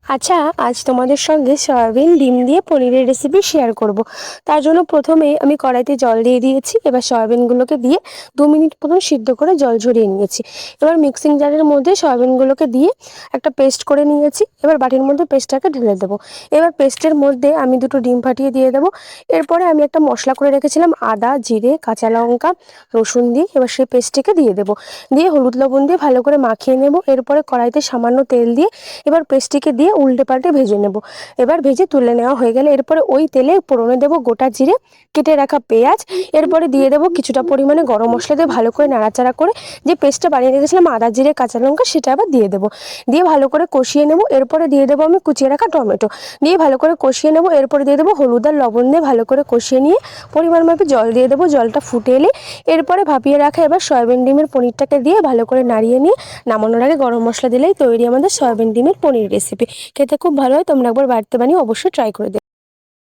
আচ্ছা, আজ তোমাদের সঙ্গে সয়াবিন ডিম দিয়ে পনিরের রেসিপি শেয়ার করব। তার জন্য প্রথমে আমি কড়াইতে জল দিয়ে দিয়েছি। এবার সয়াবিনগুলোকে দিয়ে 2 মিনিট মতন সিদ্ধ করে জল ঝরিয়ে নিয়েছি। এবার মিক্সিং জারের মধ্যে সয়াবিনগুলোকে দিয়ে একটা পেস্ট করে নিয়েছি। এবার বাটির মধ্যে পেস্টটাকে ঢেলে দেবো। এবার পেস্টের মধ্যে আমি দুটো ডিম ফাটিয়ে দিয়ে দেবো। এরপরে আমি একটা মশলা করে রেখেছিলাম আদা, জিরে, কাঁচা লঙ্কা, রসুন দিয়ে। এবার সেই পেস্টটিকে দিয়ে দেবো। দিয়ে হলুদ লবণ দিয়ে ভালো করে মাখিয়ে নেব। এরপরে কড়াইতে সামান্য তেল দিয়ে এবার পেস্টটিকে দিয়ে উল্টে পাল্টে ভেজে নেব। এবার ভেজে তুলে নেওয়া হয়ে গেলে এরপরে ওই তেলে ফোড়নে দেবো গোটা জিরে, কেটে রাখা পেঁয়াজ, এরপরে দিয়ে দেবো কিছুটা পরিমাণে গরম মশলা দিয়ে ভালো করে নাড়াচাড়া করে যে পেস্টটা বানিয়ে রেখেছিলাম আদা, জিরে, কাঁচা লঙ্কা, সেটা আবার দিয়ে দেবো। দিয়ে ভালো করে কষিয়ে নেব। এরপরে দিয়ে দেবো আমি কুচিয়ে রাখা টমেটো, দিয়ে ভালো করে কষিয়ে নেব। এরপরে দিয়ে দেবো হলুদ আর লবণ দিয়ে ভালো করে কষিয়ে নিয়ে পরিমাণ মতো জল দিয়ে দেবো। জলটা ফুটে এলে এরপরে ভাপিয়ে রাখা এবার সয়াবিন ডিমের পনিরটাকে দিয়ে ভালো করে নাড়িয়ে নিয়ে নামানোর আগে গরম মশলা দিলেই তৈরি আমাদের সয়াবিন ডিমের পনির রেসিপি। খেতে খুব ভালো হয়, তোমরা একবার বাড়িতে বানিয়ে অবশ্যই ট্রাই করে দেবে।